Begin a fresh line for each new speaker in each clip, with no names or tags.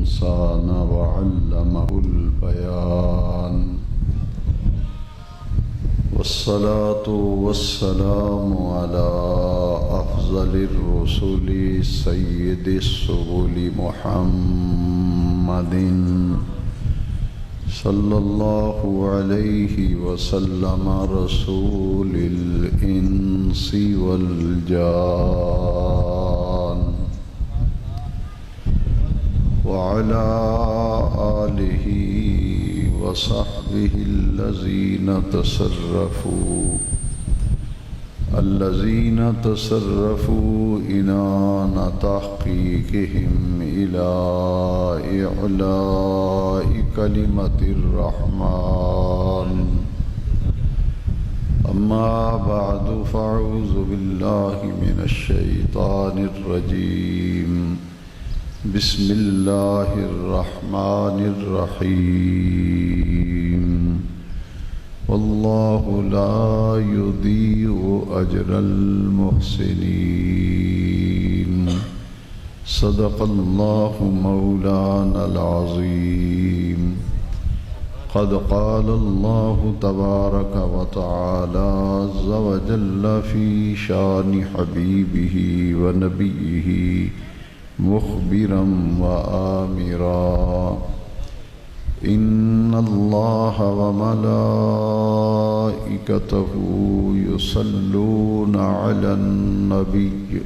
الإنسان وعلمه البيان والصلاة والسلام على أفضل الرسل سيد السبل محمد صلى الله عليه وسلم رسول الإنس والجان وعلى آله وصحبه الذين تصرفوا إنان تحقيقهم إلى إعلاء كلمة الرحمن. أما بعد فأعوذ بالله من الشيطان الرجيم. بسم الله الرحمن الرحيم. والله لا يضيع أجر المحسنين. صدق الله مولانا العظيم. قد قال الله تبارك وتعالى عز وجل في شان حبيبه ونبيه مخبرا وآمرا. إن الله وملائكته يصلون على النبي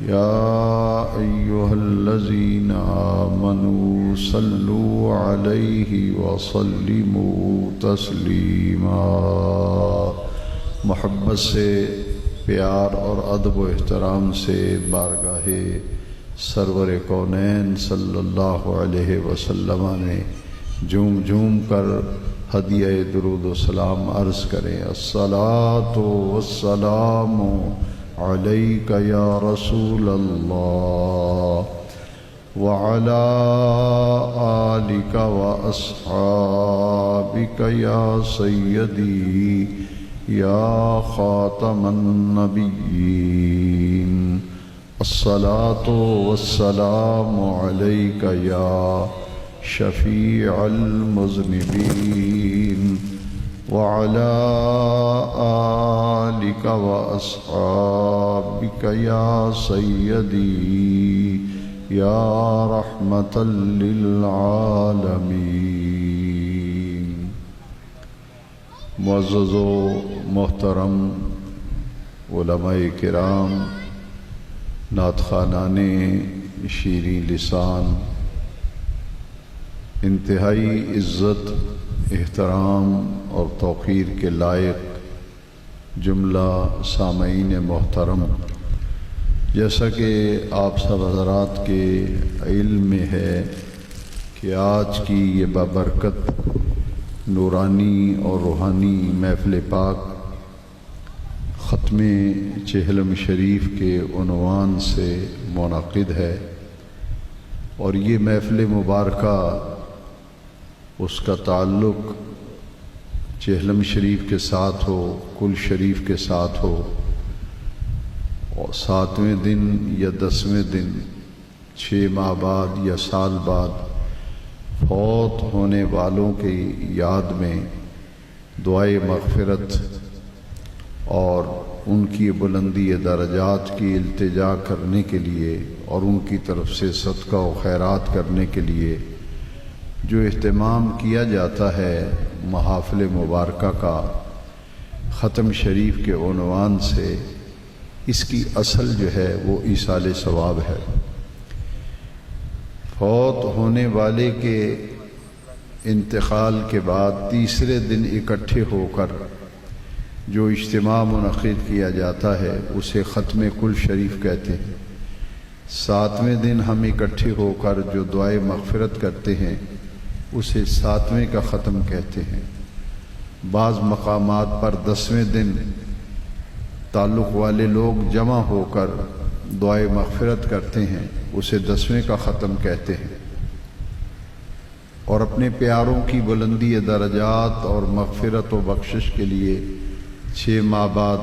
يا أيها الذين آمنوا صلوا عليه وسلموا تسلیما. محبت سے، پیار اور ادب و احترام سے بارگاہ سرور کونین صلی اللہ علیہ وسلم نے جھوم جھوم کر ہدیہ درود و سلام عرض کریں. الصلاۃ والسلام علیک یا رسول اللہ وعلی آلک واصحابک یا سیدی یا خاتم النبیین. الصلاۃ والسلام علیک یا شفیع المذنبین وعلی آلک واصحابک یا سیدی یا رحمۃ للعالمین. معزز و محترم علماء کرام، نعت خوانان شیریں لسان، انتہائی عزت، احترام اور توقیر کے لائق جملہ سامعین محترم، جیسا کہ آپ سب حضرات کے علم میں ہے کہ آج کی یہ بابرکت نورانی اور روحانی محفل پاک ختم چہلم شریف کے عنوان سے منعقد ہے، اور یہ محفل مبارکہ اس کا تعلق چہلم شریف کے ساتھ ہو، کل شریف کے ساتھ ہو، اور 7ویں دن یا 10ویں دن 6 ماہ بعد یا سال بعد فوت ہونے والوں کی یاد میں دعائے مغفرت اور ان کی بلندی درجات کی التجا کرنے کے لیے اور ان کی طرف سے صدقہ و خیرات کرنے کے لیے جو اہتمام کیا جاتا ہے محافل مبارکہ کا ختم شریف کے عنوان سے، اس کی اصل جو ہے وہ ایصال ثواب ہے. فوت ہونے والے کے انتقال کے بعد تیسرے دن اکٹھے ہو کر جو اجتماع منعقد کیا جاتا ہے اسے ختم کل شریف کہتے ہیں. 7ویں دن ہم اکٹھے ہو کر جو دعائے مغفرت کرتے ہیں اسے 7ویں کا ختم کہتے ہیں. بعض مقامات پر 10ویں دن تعلق والے لوگ جمع ہو کر دعائے مغفرت کرتے ہیں، اسے 10ویں کا ختم کہتے ہیں. اور اپنے پیاروں کی بلندی درجات اور مغفرت و بخشش کے لیے 6 ماہ بعد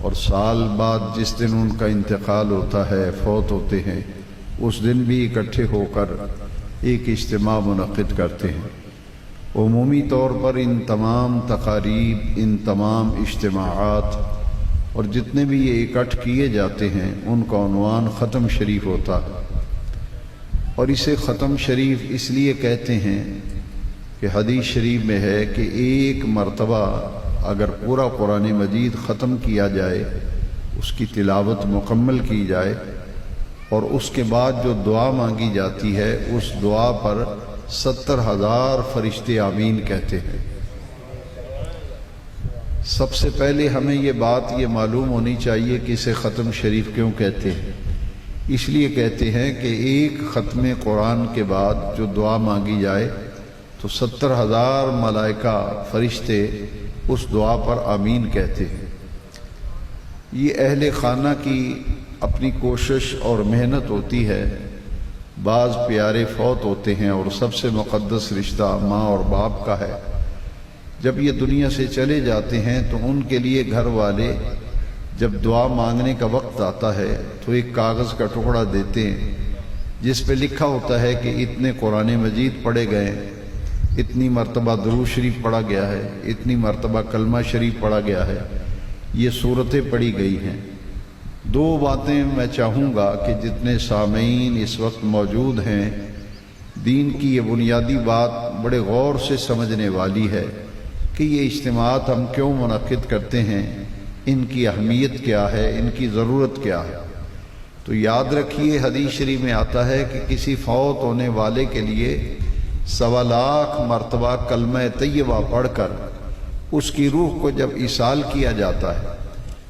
اور سال بعد جس دن ان کا انتقال ہوتا ہے، فوت ہوتے ہیں، اس دن بھی اکٹھے ہو کر ایک اجتماع منعقد کرتے ہیں۔ عمومی طور پر ان تمام تقاریب، ان تمام اجتماعات اور جتنے بھی یہ اکٹھ کیے جاتے ہیں ان کا عنوان ختم شریف ہوتا ہے، اور اسے ختم شریف اس لیے کہتے ہیں کہ حدیث شریف میں ہے کہ ایک مرتبہ اگر پورا قرآن مجید ختم کیا جائے، اس کی تلاوت مکمل کی جائے اور اس کے بعد جو دعا مانگی جاتی ہے اس دعا پر 70,000 فرشتے آمین کہتے ہیں۔ سب سے پہلے ہمیں یہ بات یہ معلوم ہونی چاہیے کہ اسے ختم شریف کیوں کہتے ہیں۔ اس لیے کہتے ہیں کہ ایک ختم قرآن کے بعد جو دعا مانگی جائے تو 70,000 ملائکہ فرشتے اس دعا پر آمین کہتے ہیں۔ یہ اہل خانہ کی اپنی کوشش اور محنت ہوتی ہے۔ بعض پیارے فوت ہوتے ہیں اور سب سے مقدس رشتہ ماں اور باپ کا ہے۔ جب یہ دنیا سے چلے جاتے ہیں تو ان کے لیے گھر والے جب دعا مانگنے کا وقت آتا ہے تو ایک کاغذ کا ٹکڑا دیتے ہیں جس پہ لکھا ہوتا ہے کہ اتنے قرآن مجید پڑھے گئے، اتنی مرتبہ درود شریف پڑھا گیا ہے، اتنی مرتبہ کلمہ شریف پڑھا گیا ہے، یہ صورتیں پڑھی گئی ہیں۔ دو باتیں میں چاہوں گا کہ جتنے سامعین اس وقت موجود ہیں، دین کی یہ بنیادی بات بڑے غور سے سمجھنے والی ہے کہ یہ اجتماعات ہم کیوں منعقد کرتے ہیں، ان کی اہمیت کیا ہے، ان کی ضرورت کیا ہے۔ تو یاد رکھیے حدیث شریف میں آتا ہے کہ کسی فوت ہونے والے کے لیے 1.25 لاکھ مرتبہ کلمہ طیبہ پڑھ کر اس کی روح کو جب ایصال کیا جاتا ہے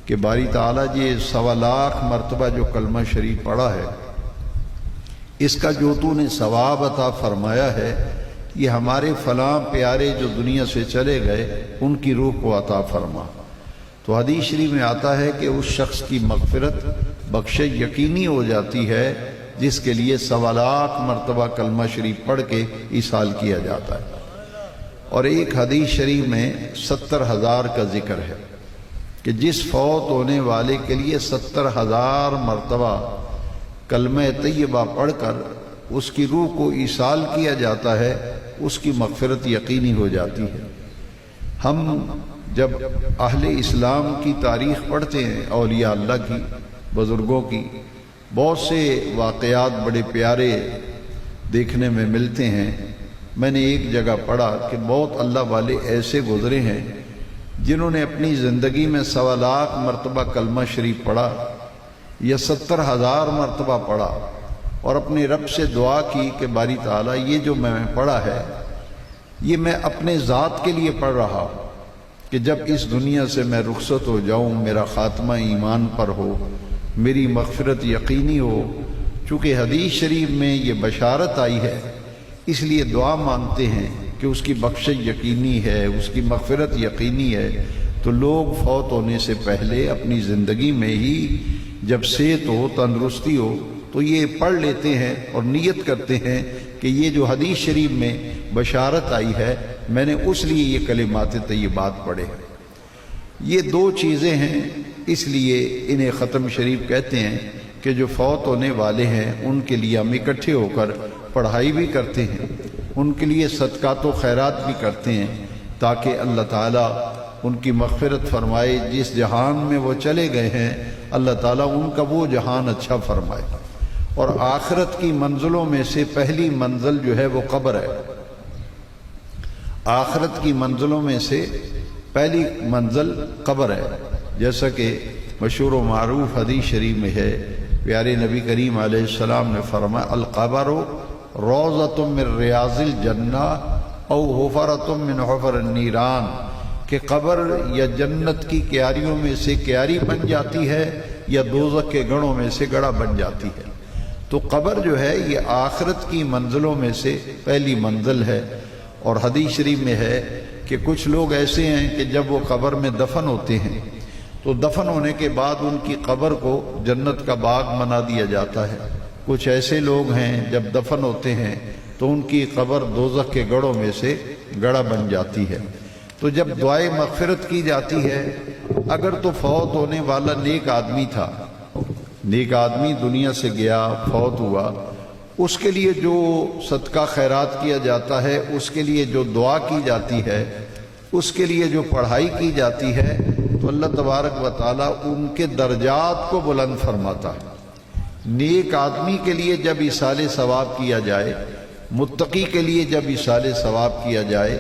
کہ باری تعالیٰ یہ 1.25 لاکھ مرتبہ جو کلمہ شریف پڑھا ہے اس کا جو تو نے ثواب عطا فرمایا ہے، یہ ہمارے فلاں پیارے جو دنیا سے چلے گئے ان کی روح کو عطا فرما۔ تو حدیث شریف میں آتا ہے کہ اس شخص کی مغفرت بخشش یقینی ہو جاتی ہے جس کے لیے 1.25 لاکھ مرتبہ کلمہ شریف پڑھ کے ایصال کیا جاتا ہے۔ اور ایک حدیث شریف میں 70,000 کا ذکر ہے کہ جس فوت ہونے والے کے لیے 70,000 مرتبہ کلمہ طیبہ پڑھ کر اس کی روح کو ایصال کیا جاتا ہے، اس کی مغفرت یقینی ہو جاتی ہے۔ ہم جب اہل اسلام کی تاریخ پڑھتے ہیں، اولیاء اللہ کی، بزرگوں کی، بہت سے واقعات بڑے پیارے دیکھنے میں ملتے ہیں۔ میں نے ایک جگہ پڑھا کہ بہت اللہ والے ایسے گزرے ہیں جنہوں نے اپنی زندگی میں 1.25 لاکھ مرتبہ کلمہ شریف پڑھا یا 70,000 مرتبہ پڑھا اور اپنے رب سے دعا کی کہ باری تعالیٰ یہ جو میں پڑھا ہے یہ میں اپنے ذات کے لیے پڑھ رہا ہوں کہ جب اس دنیا سے میں رخصت ہو جاؤں میرا خاتمہ ایمان پر ہو، میری مغفرت یقینی ہو۔ چونکہ حدیث شریف میں یہ بشارت آئی ہے اس لیے دعا مانگتے ہیں کہ اس کی بخشش یقینی ہے، اس کی مغفرت یقینی ہے۔ تو لوگ فوت ہونے سے پہلے اپنی زندگی میں ہی جب صحت ہو، تندرستی ہو تو یہ پڑھ لیتے ہیں اور نیت کرتے ہیں کہ یہ جو حدیث شریف میں بشارت آئی ہے میں نے اس لیے یہ کلمات طیبات پڑھے۔ یہ دو چیزیں ہیں، اس لیے انہیں ختم شریف کہتے ہیں کہ جو فوت ہونے والے ہیں ان کے لیے ہم اکٹھے ہو کر پڑھائی بھی کرتے ہیں، ان کے لیے صدقات و خیرات بھی کرتے ہیں تاکہ اللہ تعالیٰ ان کی مغفرت فرمائے۔ جس جہان میں وہ چلے گئے ہیں اللہ تعالیٰ ان کا وہ جہان اچھا فرمائے۔ اور آخرت کی منزلوں میں سے پہلی منزل جو ہے وہ قبر ہے۔ آخرت کی منزلوں میں سے پہلی منزل قبر ہے، جیسا کہ مشہور و معروف حدیث شریف میں ہے، پیارے نبی کریم علیہ السلام نے فرمایا القبر روضۃ من ریاض الجنہ او حفرۃ من حفر النیران، کہ قبر یا جنت کی کیاریوں میں سے کیاری بن جاتی ہے یا دوزخ کے گڑھوں میں سے گڑھا بن جاتی ہے۔ تو قبر جو ہے یہ آخرت کی منزلوں میں سے پہلی منزل ہے۔ اور حدیث شریف میں ہے کہ کچھ لوگ ایسے ہیں کہ جب وہ قبر میں دفن ہوتے ہیں تو دفن ہونے کے بعد ان کی قبر کو جنت کا باغ بنا دیا جاتا ہے۔ کچھ ایسے لوگ ہیں جب دفن ہوتے ہیں تو ان کی قبر دوزخ کے گڑھوں میں سے گڑھا بن جاتی ہے۔ تو جب دعائے مغفرت کی جاتی ہے، اگر تو فوت ہونے والا نیک آدمی تھا، نیک آدمی دنیا سے گیا، فوت ہوا، اس کے لیے جو صدقہ خیرات کیا جاتا ہے، اس کے لیے جو دعا کی جاتی ہے، اس کے لیے جو پڑھائی کی جاتی ہے، تو اللہ تبارک و تعالیٰ ان کے درجات کو بلند فرماتا ہے۔ نیک آدمی کے لیے جب ایصال ثواب کیا جائے، متقی کے لیے جب ایصال ثواب کیا جائے،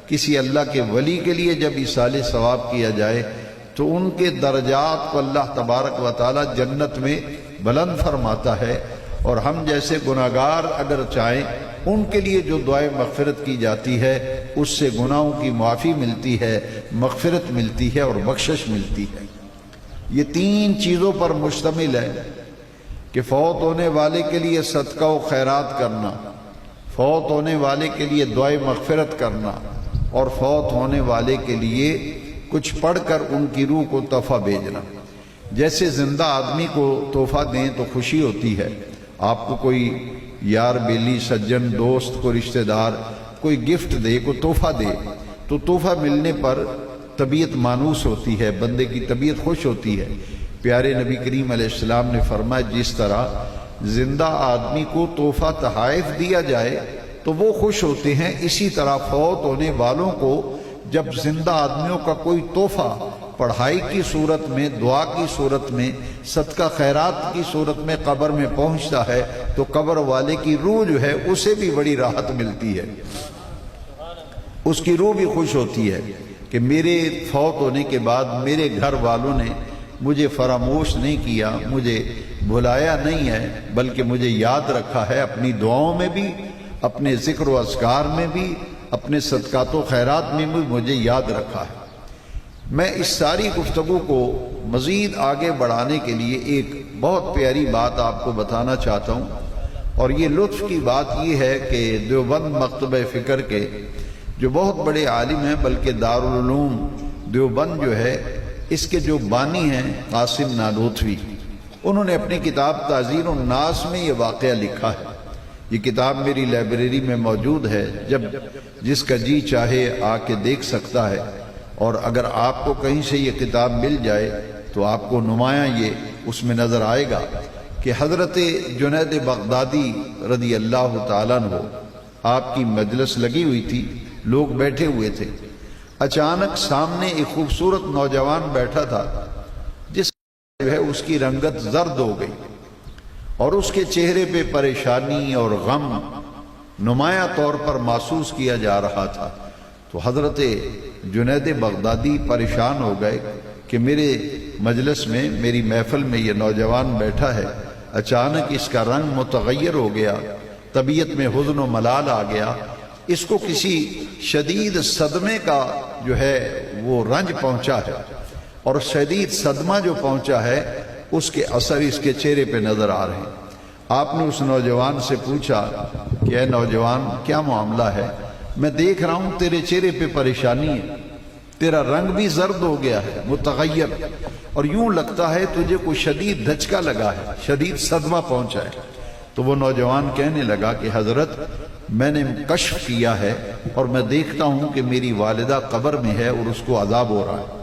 کسی اللہ کے ولی کے لیے جب ایصال ثواب کیا جائے، تو ان کے درجات کو اللہ تبارک و تعالیٰ جنت میں بلند فرماتا ہے۔ اور ہم جیسے گناہگار اگر چاہیں، ان کے لیے جو دعائے مغفرت کی جاتی ہے، اس سے گناہوں کی معافی ملتی ہے، مغفرت ملتی ہے اور بخشش ملتی ہے۔ یہ تین چیزوں پر مشتمل ہے کہ فوت ہونے والے کے لیے صدقہ و خیرات کرنا، فوت ہونے والے کے لیے دعائے مغفرت کرنا، اور فوت ہونے والے کے لیے کچھ پڑھ کر ان کی روح کو تحفہ بھیجنا۔ جیسے زندہ آدمی کو تحفہ دیں تو خوشی ہوتی ہے، آپ کو کوئی یار بیلی سجن دوست کو رشتہ دار کوئی گفٹ دے، کوئی تحفہ دے، تو تحفہ ملنے پر طبیعت مانوس ہوتی ہے، بندے کی طبیعت خوش ہوتی ہے۔ پیارے نبی کریم علیہ السلام نے فرمایا جس طرح زندہ آدمی کو تحفہ تحائف دیا جائے تو وہ خوش ہوتے ہیں، اسی طرح فوت ہونے والوں کو جب زندہ آدمیوں کا کوئی تحفہ پڑھائی کی صورت میں، دعا کی صورت میں، صدقہ خیرات کی صورت میں قبر میں پہنچتا ہے تو قبر والے کی روح جو ہے اسے بھی بڑی راحت ملتی ہے، اس کی روح بھی خوش ہوتی ہے کہ میرے فوت ہونے کے بعد میرے گھر والوں نے مجھے فراموش نہیں کیا، مجھے بھلایا نہیں ہے، بلکہ مجھے یاد رکھا ہے، اپنی دعاؤں میں بھی، اپنے ذکر و اذکار میں بھی، اپنے صدقات و خیرات میں بھی مجھے یاد رکھا ہے۔ میں اس ساری گفتگو کو مزید آگے بڑھانے کے لیے ایک بہت پیاری بات آپ کو بتانا چاہتا ہوں، اور یہ لطف کی بات یہ ہے کہ دیوبند مکتبہ فکر کے جو بہت بڑے عالم ہیں، بلکہ دارالعلوم دیوبند جو ہے اس کے جو بانی ہیں قاسم نانوتوی، انہوں نے اپنی کتاب تعزیر الناس میں یہ واقعہ لکھا ہے۔ یہ کتاب میری لائبریری میں موجود ہے، جب جس کا جی چاہے آ کے دیکھ سکتا ہے، اور اگر آپ کو کہیں سے یہ کتاب مل جائے تو آپ کو نمایاں یہ اس میں نظر آئے گا کہ حضرت جنید بغدادی رضی اللہ تعالیٰ عنہ، آپ کی مجلس لگی ہوئی تھی، لوگ بیٹھے ہوئے تھے، اچانک سامنے ایک خوبصورت نوجوان بیٹھا تھا جس جو ہے اس کی رنگت زرد ہو گئی اور اس کے چہرے پہ پریشانی اور غم نمایاں طور پر محسوس کیا جا رہا تھا۔ تو حضرت جنید بغدادی پریشان ہو گئے کہ میرے مجلس میں، میری محفل میں یہ نوجوان بیٹھا ہے، اچانک اس کا رنگ متغیر ہو گیا، طبیعت میں حزن و ملال آ گیا، اس کو کسی شدید صدمے کا جو ہے وہ رنج پہنچا ہے، اور شدید صدمہ جو پہنچا ہے اس کے اثر اس کے چہرے پہ نظر آ رہے ہیں۔ آپ نے اس نوجوان سے پوچھا کہ اے نوجوان کیا معاملہ ہے؟ میں دیکھ رہا ہوں تیرے چہرے پہ پریشانی ہے، تیرا رنگ بھی زرد ہو گیا ہے، متغیر، اور یوں لگتا ہے تجھے کوئی شدید دھچکا لگا ہے، شدید صدمہ پہنچا ہے۔ تو وہ نوجوان کہنے لگا کہ حضرت میں نے کشف کیا ہے اور میں دیکھتا ہوں کہ میری والدہ قبر میں ہے اور اس کو عذاب ہو رہا ہے،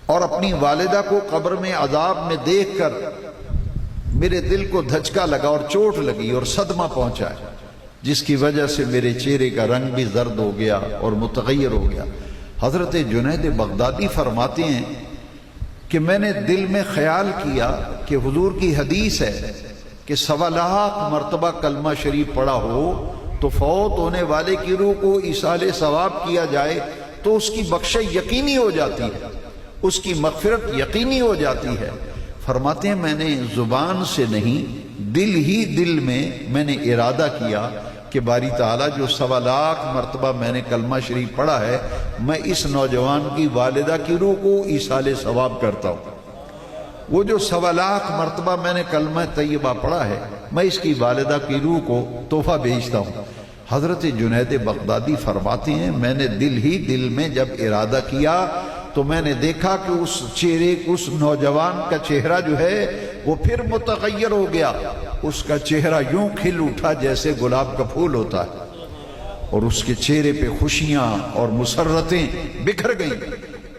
اور اپنی والدہ کو قبر میں عذاب میں دیکھ کر میرے دل کو دھچکا لگا اور چوٹ لگی اور صدمہ پہنچا ہے، جس کی وجہ سے میرے چہرے کا رنگ بھی زرد ہو گیا اور متغیر ہو گیا۔ حضرت جنید بغدادی فرماتے ہیں کہ میں نے دل میں خیال کیا کہ حضور کی حدیث ہے کہ 1.25 لاکھ مرتبہ کلمہ شریف پڑھا ہو تو فوت ہونے والے کی روح کو ایصال ثواب کیا جائے تو اس کی بخشش یقینی ہو جاتی ہے، اس کی مغفرت یقینی ہو جاتی ہے۔ فرماتے ہیں میں نے زبان سے نہیں، دل ہی دل میں نے ارادہ کیا کہ باری تعالیٰ جو 1.25 لاکھ مرتبہ میں نے کلمہ شریف پڑھا ہے، میں اس نوجوان کی والدہ کی روح کو ایصال ثواب کرتا ہوں۔ وہ جو 1.25 لاکھ مرتبہ میں نے کلمہ طیبہ پڑھا ہے، میں اس کی والدہ کی روح کو تحفہ بھیجتا ہوں۔ حضرت جنید بغدادی فرماتے ہیں میں نے دل ہی دل میں جب ارادہ کیا تو میں نے دیکھا کہ اس نوجوان کا چہرہ جو ہے وہ پھر متغیر ہو گیا، اس کا چہرہ یوں کھل اٹھا جیسے گلاب کا پھول ہوتا ہے، اور اس کے چہرے پہ خوشیاں اور مسرتیں بکھر گئیں۔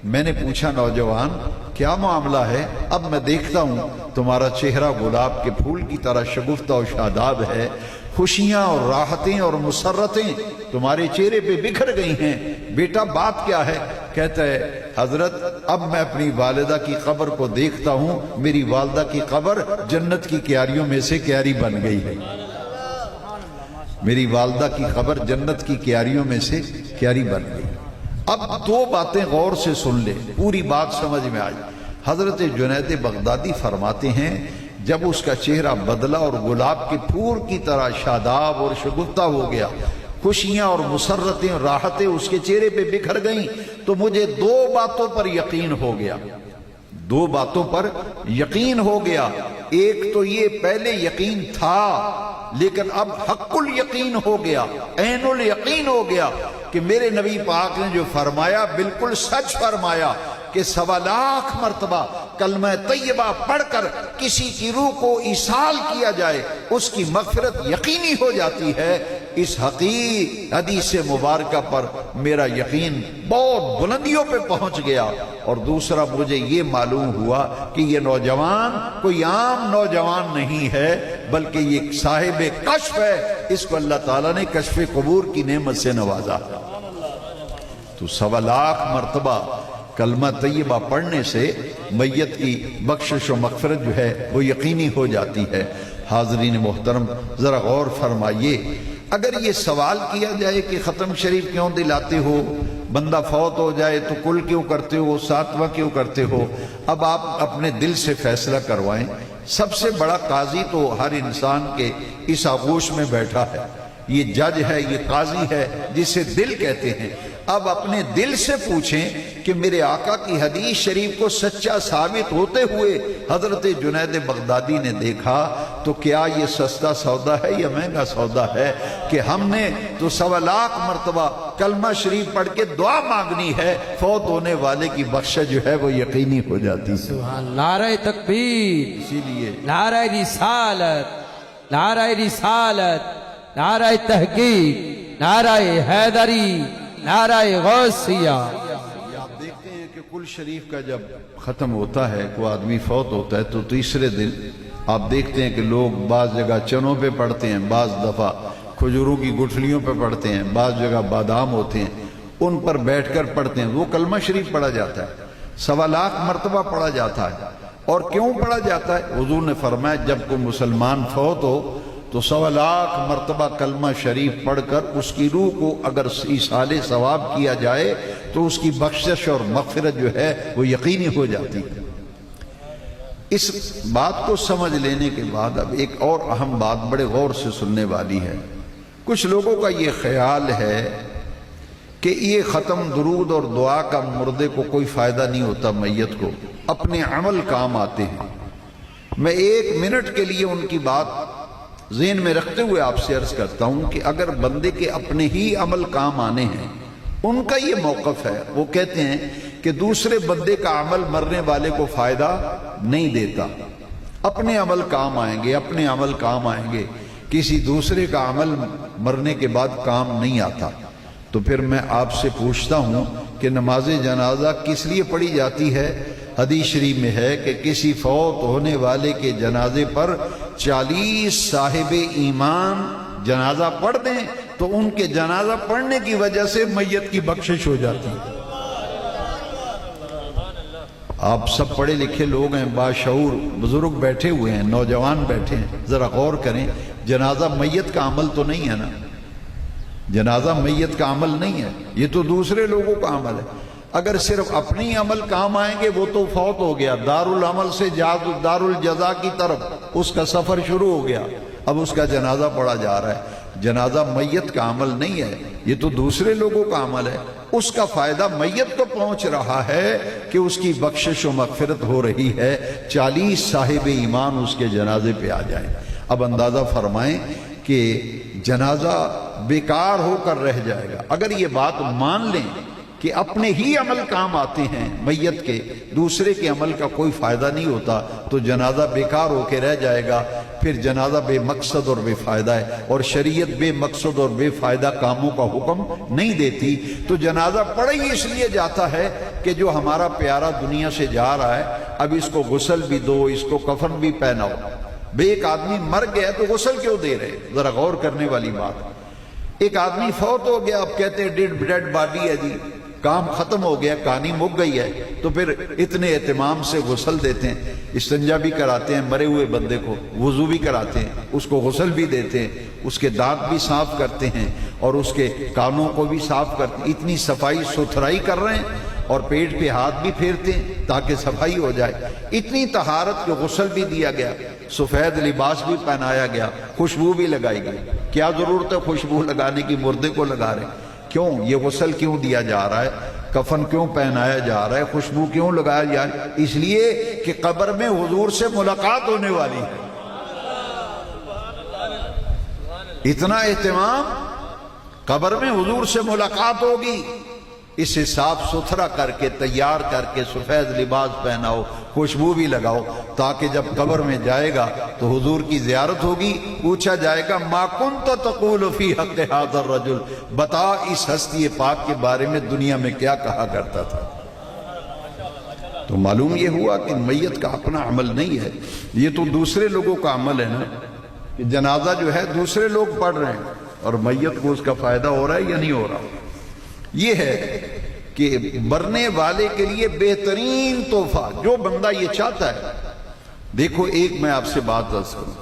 میں نے پوچھا نوجوان کیا معاملہ ہے؟ اب میں دیکھتا ہوں تمہارا چہرہ گلاب کے پھول کی طرح شگفتہ و شاداب ہے، خوشیاں اور راحتیں اور مسرتیں تمہارے چہرے پہ بکھر گئی ہیں۔ بیٹا بات کیا ہے؟ کہتا ہے حضرت اب میں اپنی والدہ کی قبر کو دیکھتا ہوں، میری والدہ کی قبر جنت کی کیاریوں میں سے کیاری بن گئی ہے۔ میری والدہ کی قبر جنت کی کیاریوں میں سے کیاری بن گئی۔ اب دو باتیں غور سے سن لے، پوری بات سمجھ میں آئی۔ حضرت جنید بغدادی فرماتے ہیں جب اس کا چہرہ بدلا اور گلاب کے پھول کی طرح شاداب اور شگفتہ ہو گیا، خوشیاں اور مسرتیں اور راحتیں اس کے چہرے پہ بکھر گئیں، تو مجھے دو باتوں پر یقین ہو گیا۔ دو باتوں پر یقین ہو گیا۔ ایک تو یہ پہلے یقین تھا لیکن اب حق الیقین ہو گیا، عین الیقین ہو گیا کہ میرے نبی پاک نے جو فرمایا بالکل سچ فرمایا کہ 1.25 لاکھ مرتبہ کلمہ طیبہ پڑھ کر کسی کی روح کو ایصال کیا جائے اس کی مغفرت یقینی ہو جاتی ہے۔ اس حدیث مبارکہ پر میرا یقین بہت بلندیوں پہ پہنچ گیا۔ اور دوسرا مجھے یہ معلوم ہوا کہ یہ نوجوان کوئی عام نوجوان نہیں ہے بلکہ یہ صاحب کشف ہے، اس کو اللہ تعالیٰ نے کشف قبور کی نعمت سے نوازا۔ تو 1.25 لاکھ مرتبہ کلمہ طیبہ پڑھنے سے میت کی بخشش و مغفرت جو ہے وہ یقینی ہو جاتی ہے۔ حاضرین محترم ذرا غور فرمائیے، اگر یہ سوال کیا جائے کہ ختم شریف کیوں دلاتے ہو، بندہ فوت ہو جائے تو کل کیوں کرتے ہو، 7واں کیوں کرتے ہو، اب آپ اپنے دل سے فیصلہ کروائیں۔ سب سے بڑا قاضی تو ہر انسان کے اس آغوش میں بیٹھا ہے، یہ جج ہے، یہ قاضی ہے جسے دل کہتے ہیں۔ اب اپنے دل سے پوچھیں کہ میرے آقا کی حدیث شریف کو سچا ثابت ہوتے ہوئے حضرت جنید بغدادی نے دیکھا تو کیا یہ سستا سودا ہے یا مہنگا سودا ہے کہ ہم نے تو 1.25 لاکھ مرتبہ کلمہ شریف پڑھ کے دعا مانگنی ہے، فوت ہونے والے کی بخشش جو ہے وہ یقینی ہو جاتی ہے۔
سبحان نعرہ تکبیر،
اسی لیے
نعرہ رسالت، نعرہ رسالت، نعرہ تحقیق، نعرہ حیدری، نعرہ غوثیہ۔
آپ دیکھتے ہیں کہ کل شریف کا جب ختم ہوتا ہے، کوئی آدمی فوت ہوتا ہے تو تیسرے دن آپ دیکھتے ہیں کہ لوگ بعض جگہ چنوں پہ پڑھتے ہیں، بعض دفعہ کھجوروں کی گٹھلیوں پہ پڑھتے ہیں، بعض جگہ بادام ہوتے ہیں ان پر بیٹھ کر پڑھتے ہیں، وہ کلمہ شریف پڑھا جاتا ہے، 1.25 لاکھ مرتبہ پڑھا جاتا ہے۔ اور کیوں پڑھا جاتا ہے؟ حضور نے فرمایا جب کوئی مسلمان فوت ہو تو 1.25 لاکھ مرتبہ کلمہ شریف پڑھ کر اس کی روح کو اگر ایصال ثواب کیا جائے تو اس کی بخشش اور مغفرت جو ہے وہ یقینی ہو جاتی ہے۔ اس بات کو سمجھ لینے کے بعد اب ایک اور اہم بات بڑے غور سے سننے والی ہے۔ کچھ لوگوں کا یہ خیال ہے کہ یہ ختم درود اور دعا کا مردے کو کوئی فائدہ نہیں ہوتا، میت کو اپنے عمل کام آتے ہیں۔ میں 1 منٹ کے لیے ان کی بات ذہن میں رکھتے ہوئے آپ سے عرض کرتا ہوں کہ اگر بندے کے اپنے ہی عمل کام آنے ہیں، ان کا یہ موقف ہے، وہ کہتے ہیں کہ دوسرے بندے کا عمل مرنے والے کو فائدہ نہیں دیتا، اپنے عمل کام آئیں گے، اپنے عمل کام آئیں گے، کسی دوسرے کا عمل مرنے کے بعد کام نہیں آتا۔ تو پھر میں آپ سے پوچھتا ہوں کہ نماز جنازہ کس لیے پڑھی جاتی ہے؟ حدیث شریف میں ہے کہ کسی فوت ہونے والے کے جنازے پر 40 صاحب ایمان جنازہ پڑھ دیں تو ان کے جنازہ پڑھنے کی وجہ سے میت کی بخشش ہو جاتی ہے۔ آپ سب پڑھے لکھے لوگ ہیں، باشعور بزرگ بیٹھے ہوئے ہیں، نوجوان بیٹھے ہیں، ذرا غور کریں، جنازہ میت کا عمل تو نہیں ہے نا، جنازہ میت کا عمل نہیں ہے، یہ تو دوسرے لوگوں کا عمل ہے۔ اگر صرف اپنی عمل کام آئیں گے وہ تو فوت ہو گیا، دار العمل سے دار الجزا کی طرف اس کا سفر شروع ہو گیا، اب اس کا جنازہ پڑھا جا رہا ہے۔ جنازہ میت کا عمل نہیں ہے، یہ تو دوسرے لوگوں کا عمل ہے، اس کا فائدہ میت کو پہنچ رہا ہے کہ اس کی بخشش و مغفرت ہو رہی ہے، 40 صاحب ایمان اس کے جنازے پہ آ جائیں۔ اب اندازہ فرمائیں کہ جنازہ بیکار ہو کر رہ جائے گا۔ اگر یہ بات مان لیں کہ اپنے ہی عمل کام آتے ہیں میت کے، دوسرے کے عمل کا کوئی فائدہ نہیں ہوتا، تو جنازہ بیکار ہو کے رہ جائے گا، پھر جنازہ بے مقصد اور بے فائدہ ہے، اور شریعت بے مقصد اور بے فائدہ کاموں کا حکم نہیں دیتی۔ تو جنازہ پڑھا ہی اس لیے جاتا ہے کہ جو ہمارا پیارا دنیا سے جا رہا ہے اب اس کو غسل بھی دو، اس کو کفن بھی پہناؤ۔ بے ایک آدمی مر گیا تو غسل کیوں دے رہے؟ ذرا غور کرنے والی بات۔ ایک آدمی فوت ہو گیا، اب کہتے ہیں ڈیڈ باڈی ہے جی، کام ختم ہو گیا، کہانی مک گئی ہے، تو پھر اتنے اہتمام سے غسل دیتے ہیں، استنجا بھی کراتے ہیں مرے ہوئے بندے کو، وضو بھی کراتے ہیں، اس کو غسل بھی دیتے ہیں، اس کے دانت بھی صاف کرتے ہیں اور اس کے کانوں کو بھی صاف کرتے ہیں۔ اتنی صفائی ستھرائی کر رہے ہیں اور پیٹ پہ ہاتھ بھی پھیرتے ہیں تاکہ صفائی ہو جائے۔ اتنی طہارت کے غسل بھی دیا گیا، سفید لباس بھی پہنایا گیا، خوشبو بھی لگائی گئی۔ کیا ضرورت ہے خوشبو لگانے کی؟ مردے کو لگا رہے ہیں۔ کیوں یہ غسل کیوں دیا جا رہا ہے؟ کفن کیوں پہنایا جا رہا ہے؟ خوشبو کیوں لگایا جا رہا ہے؟ اس لیے کہ قبر میں حضور سے ملاقات ہونے والی ہے۔ اتنا اہتمام، قبر میں حضور سے ملاقات ہوگی، اسے صاف ستھرا کر کے تیار کر کے سفید لباس پہناؤ، خوشبو بھی لگاؤ، تاکہ جب قبر میں جائے گا تو حضور کی زیارت ہوگی، پوچھا جائے گا ما کنت تقول فی حق ھذا الرجل، بتا اس ہستی پاک کے بارے میں دنیا میں کیا کہا کرتا تھا۔ تو معلوم یہ ہوا کہ میت کا اپنا عمل نہیں ہے، یہ تو دوسرے لوگوں کا عمل ہے نا، کہ جنازہ جو ہے دوسرے لوگ پڑھ رہے ہیں اور میت کو اس کا فائدہ ہو رہا ہے یا نہیں ہو رہا۔ یہ ہے کہ مرنے والے کے لیے بہترین تحفہ جو بندہ یہ چاہتا ہے۔ دیکھو ایک میں آپ سے بات عرض کروں،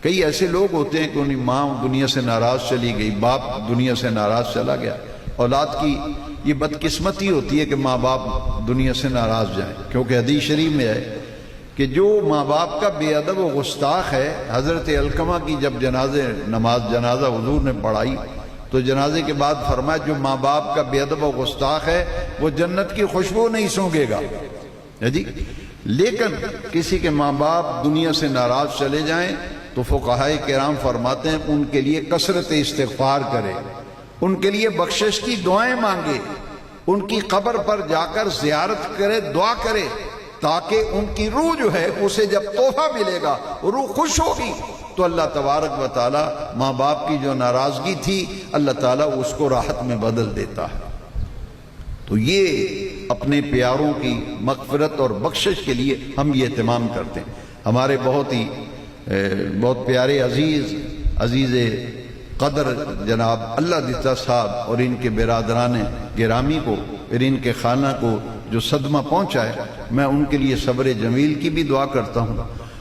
کئی ایسے لوگ ہوتے ہیں کہ انہیں ماں دنیا سے ناراض چلی گئی، باپ دنیا سے ناراض چلا گیا، اولاد کی یہ بدقسمتی ہوتی ہے کہ ماں باپ دنیا سے ناراض جائیں، کیونکہ حدیث شریف میں ہے کہ جو ماں باپ کا بے ادب و گستاخ ہے، حضرت علقمہ کی جب جنازہ حضور نے پڑھائی تو جنازے کے بعد فرمایا جو ماں باپ کا بے ادب و گستاخ ہے وہ جنت کی خوشبو نہیں سونگے گا جی۔ لیکن کسی کے ماں باپ دنیا سے ناراض چلے جائیں تو فقہائے کرام فرماتے ہیں ان کے لیے کثرت استغفار کرے، ان کے لیے بخشش کی دعائیں مانگے، ان کی قبر پر جا کر زیارت کرے، دعا کرے، تاکہ ان کی روح جو ہے اسے جب تحفہ ملے گا روح خوش ہوگی تو اللہ تبارک و تعالی ماں باپ کی جو ناراضگی تھی اللہ تعالیٰ اس کو راحت میں بدل دیتا ہے۔ تو یہ اپنے پیاروں کی مغفرت اور بخشش کے لیے ہم یہ اہتمام کرتے ہیں۔ ہمارے بہت پیارے عزیز قدر جناب اللہ دتا صاحب اور ان کے برادران گرامی کو اور ان کے خانہ کو جو صدمہ پہنچا ہے، میں ان کے لیے صبر جمیل کی بھی دعا کرتا ہوں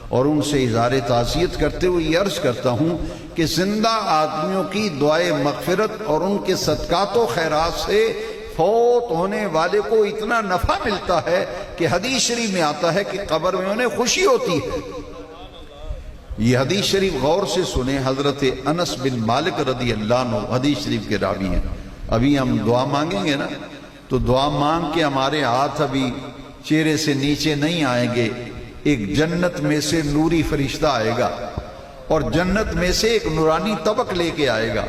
اور ان سے اظہار تعزیت کرتے ہوئے یہ عرض کرتا ہوں کہ زندہ آدمیوں کی دعائے مغفرت اور ان کے صدقات و خیرات سے فوت ہونے والے کو اتنا نفع ملتا ہے کہ حدیث شریف میں آتا ہے کہ قبر میں انہیں خوشی ہوتی ہے۔ یہ حدیث شریف غور سے سنیں، حضرت انس بن مالک رضی اللہ عنہ حدیث شریف کے راوی ہیں۔ ابھی ہم دعا مانگیں گے نا تو دعا مانگ کے ہمارے ہاتھ ابھی چہرے سے نیچے نہیں آئیں گے، ایک جنت میں سے نوری فرشتہ آئے گا اور جنت میں سے ایک نورانی طبق لے کے آئے گا،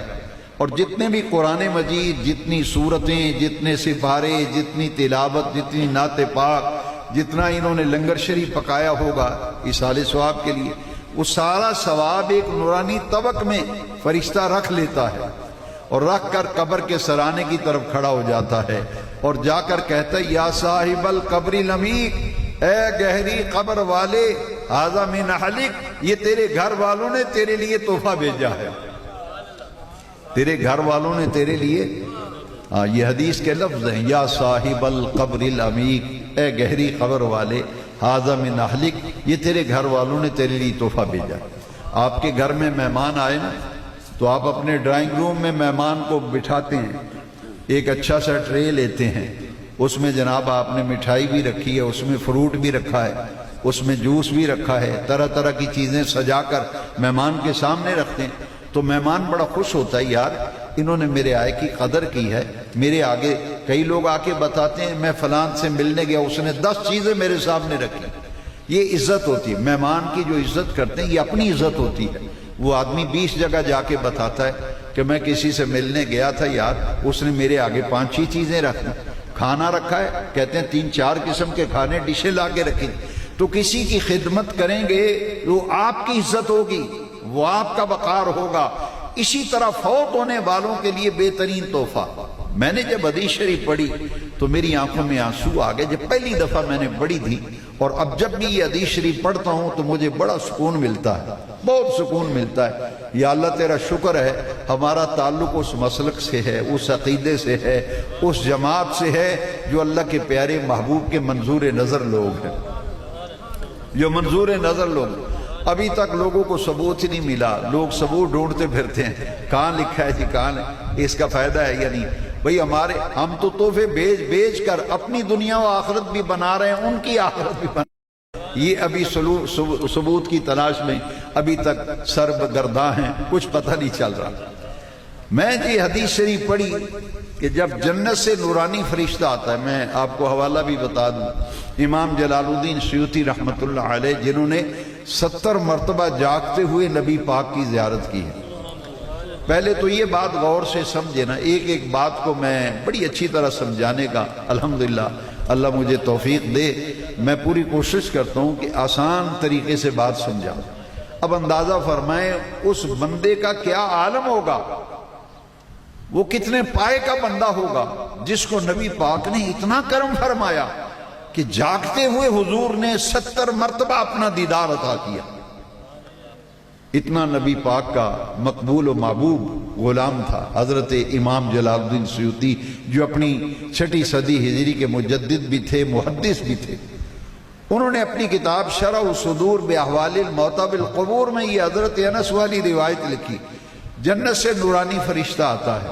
اور جتنے بھی قرآن مجید، جتنی سورتیں، جتنے سپارے، جتنی تلاوت، جتنی نعت پاک، جتنا انہوں نے لنگر شریف پکایا ہوگا ایصال ثواب کے لیے، وہ سارا ثواب ایک نورانی طبق میں فرشتہ رکھ لیتا ہے اور رکھ کر قبر کے سرانے کی طرف کھڑا ہو جاتا ہے اور جا کر کہتا ہے یا صاحب القبر العمیق، اے گہری قبر والے، ھذا من اہلک، یہ تیرے گھر والوں نے تیرے لیے تحفہ بھیجا ہے، تیرے گھر والوں نے تیرے لیے، یہ حدیث کے لفظ ہیں، یا صاحب القبر العمیق، اے گہری قبر والے، ھذا من اہلک، یہ تیرے گھر والوں نے تیرے لیے تحفہ بھیجا۔ آپ کے گھر میں مہمان آئے نا تو آپ اپنے ڈرائنگ روم میں مہمان کو بٹھاتے ہیں، ایک اچھا سا ٹرے لیتے ہیں، اس میں جناب آپ نے مٹھائی بھی رکھی ہے، اس میں فروٹ بھی رکھا ہے، اس میں جوس بھی رکھا ہے، طرح طرح کی چیزیں سجا کر مہمان کے سامنے رکھتے ہیں تو مہمان بڑا خوش ہوتا ہے، یار انہوں نے میرے آئے کی قدر کی ہے۔ میرے آگے کئی لوگ آ کے بتاتے ہیں میں فلان سے ملنے گیا، اس نے 10 چیزیں میرے سامنے رکھی۔ یہ عزت ہوتی ہے، مہمان کی جو عزت کرتے ہیں یہ اپنی عزت ہوتی ہے۔ وہ آدمی 20 جگہ جا کے بتاتا ہے کہ میں کسی سے ملنے گیا تھا، یار اس نے میرے آگے 5-6 چیزیں رکھی، کھانا رکھا ہے، کہتے ہیں 3-4 قسم کے کھانے ڈشیں لا کے رکھی۔ تو کسی کی خدمت کریں گے وہ آپ کی عزت ہوگی، وہ آپ کا وقار ہوگا۔ اسی طرح فوت ہونے والوں کے لیے بہترین تحفہ، میں نے جب حدیث شریف پڑھی تو میری آنکھوں میں آنسو آ گئے۔ جب پہلی دفعہ میں نے پڑھی تھی اور اب جب بھی یہ حدیث شریف پڑھتا ہوں تو مجھے بڑا سکون ملتا ہے، بہت سکون ملتا ہے۔ یا اللہ تیرا شکر ہے ہمارا تعلق اس مسلک سے ہے، اس عقیدے سے ہے، اس جماعت سے ہے جو اللہ کے پیارے محبوب کے منظور نظر لوگ ہیں، جو منظور نظر لوگ۔ ابھی تک لوگوں کو ثبوت ہی نہیں ملا، لوگ ثبوت ڈھونڈتے پھرتے ہیں، کہاں لکھا ہے جی، کہاں ہے، اس کا فائدہ ہے یا نہیں؟ بھئی ہم تو تحفے بیچ کر اپنی دنیا و آخرت بھی بنا رہے ہیں، ان کی آخرت بھی بنا رہے ہیں۔ یہ ابھی ثبوت کی تلاش میں ابھی تک سرگرداں ہیں، کچھ پتہ نہیں چل رہا۔ میں جی حدیث شریف پڑھی کہ جب جنت سے نورانی فرشتہ آتا ہے، میں آپ کو حوالہ بھی بتا دوں، امام جلال الدین سیوطی رحمۃ اللہ علیہ جنہوں نے 70 مرتبہ جاگتے ہوئے نبی پاک کی زیارت کی ہے۔ پہلے تو یہ بات غور سے سمجھے نا، ایک ایک بات کو میں بڑی اچھی طرح سمجھانے کا الحمدللہ اللہ مجھے توفیق دے، میں پوری کوشش کرتا ہوں کہ آسان طریقے سے بات سمجھاؤں۔ اب اندازہ فرمائیں اس بندے کا کیا عالم ہوگا، وہ کتنے پائے کا بندہ ہوگا جس کو نبی پاک نے اتنا کرم فرمایا کہ جاگتے ہوئے حضور نے 70 مرتبہ اپنا دیدار عطا کیا۔ اتنا نبی پاک کا مقبول و محبوب غلام تھا حضرت امام جلال الدین سیوطی، جو اپنی 6 صدی ہجری کے مجدد بھی تھے، محدث بھی تھے۔ انہوں نے اپنی کتاب شرح الصدور باحوال الموتى بالقبور میں یہ حضرت انس والی روایت لکھی، جنت سے نورانی فرشتہ آتا ہے،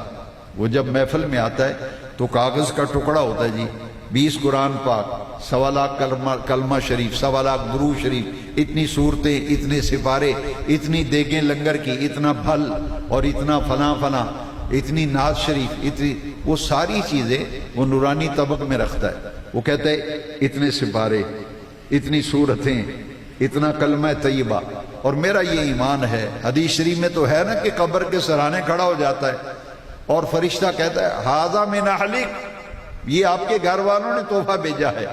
وہ جب محفل میں آتا ہے تو کاغذ کا ٹکڑا ہوتا ہے جی، 20 قرآن پاک، 1.25 لاکھ کلمہ شریف، 1.25 لاکھ درود شریف، اتنی صورتیں، اتنے سپارے، اتنی دیگیں لنگر کی، اتنا پھل اور اتنا فلاں، اتنی نعت شریف، اتنی وہ ساری چیزیں وہ نورانی طبق میں رکھتا ہے۔ وہ کہتا ہے اتنے سپارے، اتنی صورتیں، اتنا کلمہ طیبہ۔ اور میرا یہ ایمان ہے، حدیث شریف میں تو ہے نا کہ قبر کے سرانے کھڑا ہو جاتا ہے اور فرشتہ کہتا ہے ھذا من اہلک، یہ آپ کے گھر والوں نے تحفہ بھیجا ہے۔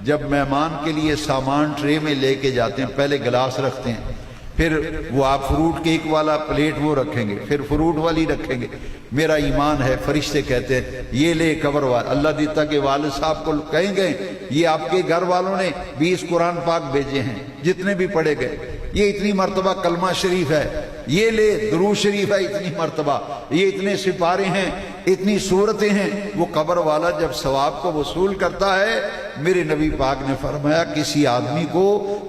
جب مہمان کے لیے سامان ٹرے میں لے کے جاتے ہیں، پہلے گلاس رکھتے ہیں، پھر وہ آپ فروٹ کیک والا پلیٹ وہ رکھیں گے، پھر فروٹ والی رکھیں گے۔ میرا ایمان ہے فرشتے کہتے ہیں یہ لے قبر والا، اللہ دیتا کہ والد صاحب کو کہیں گے یہ آپ کے گھر والوں نے 20 قرآن پاک بھیجے ہیں، جتنے بھی پڑھے گئے، یہ اتنی مرتبہ کلمہ شریف ہے، یہ لے درود شریف ہے اتنی مرتبہ، یہ اتنے سپارے ہیں، اتنی صورتیں ہیں۔ وہ قبر والا جب ثواب کو وصول کرتا ہے، میرے نبی پاک نے فرمایا کسی آدمی کو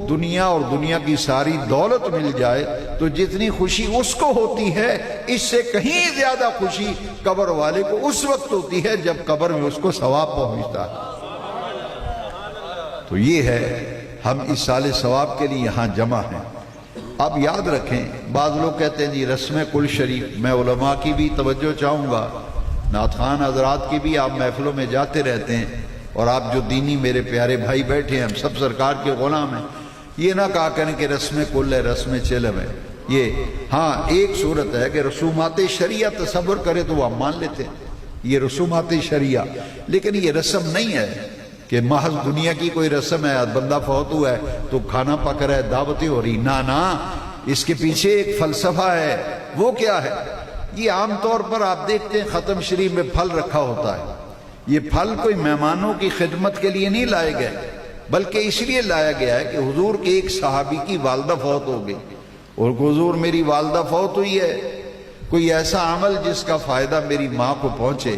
دنیا اور دنیا کی ساری دولت مل جائے تو جتنی خوشی اس کو ہوتی ہے، اس سے کہیں زیادہ خوشی قبر والے کو اس وقت ہوتی ہے جب قبر میں اس کو ثواب پہنچتا ہے۔ تو یہ ہے، ہم اس سال ثواب کے لیے یہاں جمع ہیں۔ اب یاد رکھیں، بعض لوگ کہتے ہیں جی رسم کل شریف، میں علماء کی بھی توجہ چاہوں گا، نعت خوان حضرات کی بھی، آپ محفلوں میں جاتے رہتے ہیں اور آپ جو دینی میرے پیارے بھائی بیٹھے ہیں، ہم سب سرکار کے غلام ہیں، یہ نہ کہا کریں کہ رسم کل ہے، رسم چلم ہے۔ یہ ہاں ایک صورت ہے کہ رسومات شریعہ تصور کرے تو وہ ہم مان لیتے ہیں، یہ رسومات شریعہ، لیکن یہ رسم نہیں ہے کہ محض دنیا کی کوئی رسم ہے، بندہ فوت ہوا ہے تو کھانا پک رہا ہے، دعوتیں ہو رہی، نہ، اس کے پیچھے ایک فلسفہ ہے۔ وہ کیا ہے؟ یہ عام طور پر آپ دیکھتے ہیں ختم شریف میں پھل رکھا ہوتا ہے، یہ پھل کوئی مہمانوں کی خدمت کے لیے نہیں لائے گئے، بلکہ اس لیے لایا گیا ہے کہ حضور کے ایک صحابی کی والدہ فوت ہو گئی، اور حضور میری والدہ فوت ہوئی ہے، کوئی ایسا عمل جس کا فائدہ میری ماں کو پہنچے،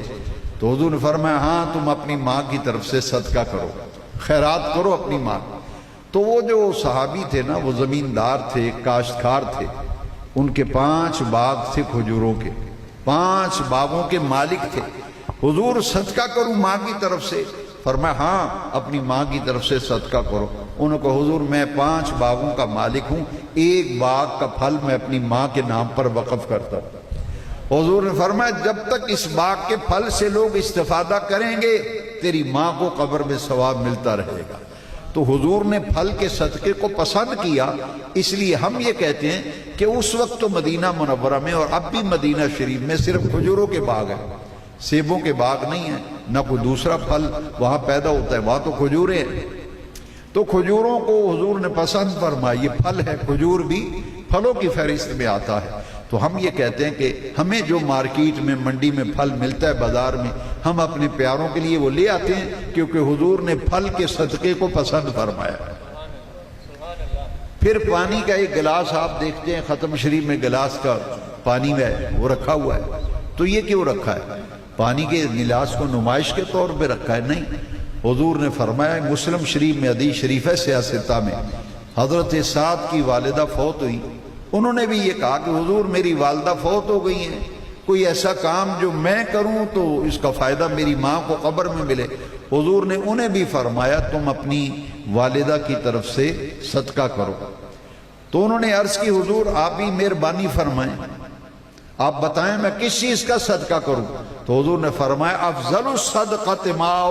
تو حضور نے فرمایا ہاں تم اپنی ماں کی طرف سے صدقہ کرو، خیرات کرو اپنی ماں۔ تو وہ جو صحابی تھے نا، وہ زمیندار تھے، کاشتکار تھے، ان کے 5 باغ تھے کھجوروں کے، 5 باغوں کے مالک تھے۔ حضور صدقہ کروں ماں کی طرف سے؟ فرمایا ہاں اپنی ماں کی طرف سے صدقہ کرو۔ انہوں نے کہا حضور میں 5 باغوں کا مالک ہوں، ایک باغ کا پھل میں اپنی ماں کے نام پر وقف کرتا ہوں۔ حضور نے فرمایا جب تک اس باغ کے پھل سے لوگ استفادہ کریں گے، تیری ماں کو قبر میں ثواب ملتا رہے گا۔ تو حضور نے پھل کے صدقے کو پسند کیا، اس لیے ہم یہ کہتے ہیں کہ اس وقت تو مدینہ منورہ میں اور اب بھی مدینہ شریف میں صرف کھجوروں کے باغ ہیں، سیبوں کے باغ نہیں ہیں، نہ کوئی دوسرا پھل وہاں پیدا ہوتا ہے، وہاں تو کھجوریں ہیں۔ تو کھجوروں کو حضور نے پسند فرمایا، یہ پھل ہے، کھجور بھی پھلوں کی فہرست میں آتا ہے۔ تو ہم یہ کہتے ہیں کہ ہمیں جو مارکیٹ میں منڈی میں پھل ملتا ہے بازار میں ہم اپنے پیاروں کے لیے وہ لے آتے ہیں کیونکہ حضور نے پھل کے صدقے کو پسند فرمایا۔ پھر پانی کا ایک گلاس آپ دیکھتے ہیں ختم شریف میں گلاس کا پانی میں وہ رکھا ہوا ہے، تو یہ کیوں رکھا ہے؟ پانی کے گلاس کو نمائش کے طور پہ رکھا ہے؟ نہیں، حضور نے فرمایا، مسلم شریف میں حدیث شریف ہے سیاستہ میں، حضرت سعد کی والدہ فوت ہوئی، انہوں نے بھی یہ کہا کہ حضور میری والدہ فوت ہو گئی ہیں، کوئی ایسا کام جو میں کروں تو اس کا فائدہ میری ماں کو قبر میں ملے۔ حضور نے انہیں بھی فرمایا تم اپنی والدہ کی طرف سے صدقہ کرو۔ تو انہوں نے عرض کی حضور آپ ہی مہربانی فرمائیں، آپ بتائیں میں کس چیز کا صدقہ کروں؟ تو حضور نے فرمایا افضل الصدقۃ ماء،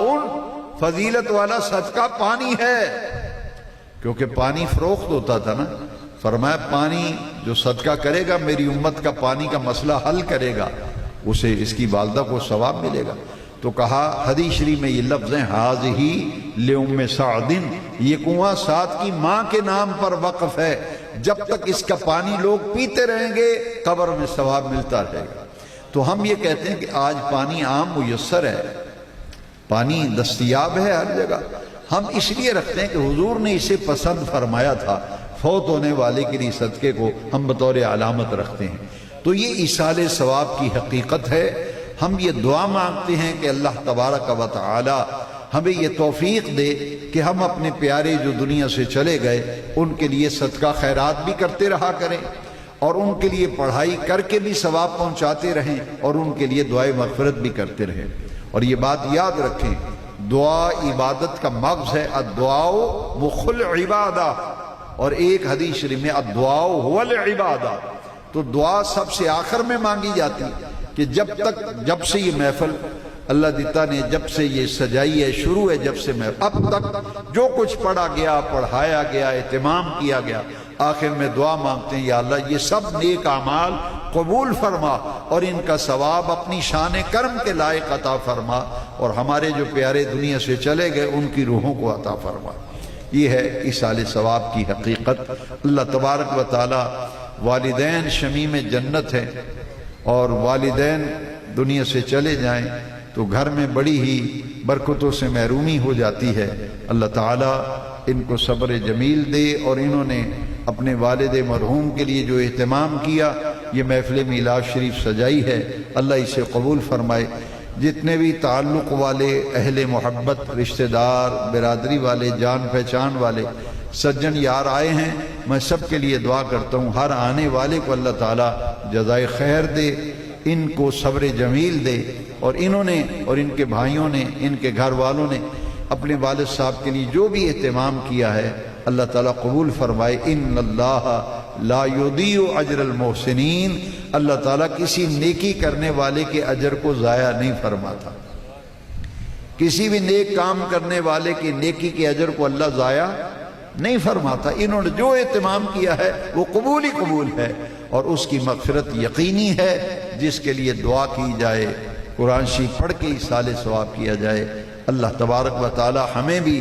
فضیلت والا صدقہ پانی ہے، کیونکہ پانی فروخت ہوتا تھا نا۔ فرمایا پانی جو صدقہ کرے گا میری امت کا پانی کا مسئلہ حل کرے گا، اسے اس کی والدہ کو ثواب ملے گا۔ تو کہا حدیث شریف میں یہ لفظ ہیں ھذہ لأم سعد، یہ کنواں سعد کی ماں کے نام پر وقف ہے، جب تک اس کا پانی لوگ پیتے رہیں گے قبر میں ثواب ملتا رہے گا۔ تو ہم یہ کہتے ہیں کہ آج پانی عام میسر ہے، پانی دستیاب ہے ہر جگہ، ہم اس لیے رکھتے ہیں کہ حضور نے اسے پسند فرمایا تھا، فوت ہونے والے کے لیے صدقے کو ہم بطور علامت رکھتے ہیں۔ تو یہ ایصال ثواب کی حقیقت ہے۔ ہم یہ دعا مانگتے ہیں کہ اللہ تبارک و تعالی ہمیں یہ توفیق دے کہ ہم اپنے پیارے جو دنیا سے چلے گئے ان کے لیے صدقہ خیرات بھی کرتے رہا کریں، اور ان کے لیے پڑھائی کر کے بھی ثواب پہنچاتے رہیں، اور ان کے لیے دعائے مغفرت بھی کرتے رہیں۔ اور یہ بات یاد رکھیں، دعا عبادت کا مغز ہے، الدعاء مخ العبادہ، اور ایک حدیث شریف میں الدعاء هو العبادہ، تو دعا سب سے آخر میں مانگی جاتی ہے کہ جب سے یہ محفل اللہ دیتا نے جب سے یہ سجائی ہے، شروع ہے جب سے محفل، اب تک جو کچھ پڑھا گیا، پڑھایا گیا، اہتمام کیا گیا، آخر میں دعا مانگتے ہیں یا اللہ یہ سب نیک اعمال قبول فرما اور ان کا ثواب اپنی شان کرم کے لائق عطا فرما، اور ہمارے جو پیارے دنیا سے چلے گئے ان کی روحوں کو عطا فرما۔ یہ ہے ایصال ثواب کی حقیقت۔ اللہ تبارک و تعالی والدین شمیم جنت ہیں، اور والدین دنیا سے چلے جائیں تو گھر میں بڑی ہی برکتوں سے محرومی ہو جاتی ہے۔ اللہ تعالیٰ ان کو صبر جمیل دے، اور انہوں نے اپنے والد مرحوم کے لیے جو اہتمام کیا، یہ محفل میلاد شریف سجائی ہے، اللہ اسے قبول فرمائے۔ جتنے بھی تعلق والے، اہل محبت، رشتہ دار، برادری والے، جان پہچان والے سجن یار آئے ہیں، میں سب کے لیے دعا کرتا ہوں ہر آنے والے کو اللہ تعالیٰ جزائے خیر دے، ان کو صبر جمیل دے، اور انہوں نے اور ان کے بھائیوں نے، ان کے گھر والوں نے اپنے والد صاحب کے لیے جو بھی اہتمام کیا ہے اللہ تعالیٰ قبول فرمائے۔ ان اللہ لا یضیع اجر المحسنین، اللہ تعالیٰ کسی نیکی کرنے والے کے اجر کو ضائع نہیں فرماتا، کسی بھی نیک کام کرنے والے کی نیکی کے اجر کو اللہ ضائع نہیں فرماتا۔ انہوں نے جو اہتمام کیا ہے وہ قبول ہی قبول ہے، اور اس کی مغفرت یقینی ہے، جس کے لیے دعا کی جائے، قرآن شریف پڑھ کے ایصال ثواب کیا جائے۔ اللہ تبارک و تعالی ہمیں بھی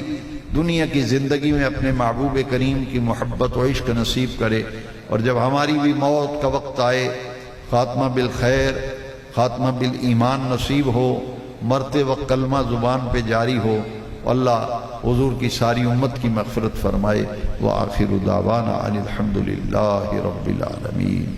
دنیا کی زندگی میں اپنے محبوب کریم کی محبت و عشق نصیب کرے، اور جب ہماری بھی موت کا وقت آئے خاتمہ بالخیر، خاتمہ بالایمان نصیب ہو، مرتے وقت کلمہ زبان پہ جاری ہو، اللہ حضور کی ساری امت کی مغفرت فرمائے۔ وآخر دعوانا ان الحمد للہ رب العالمین۔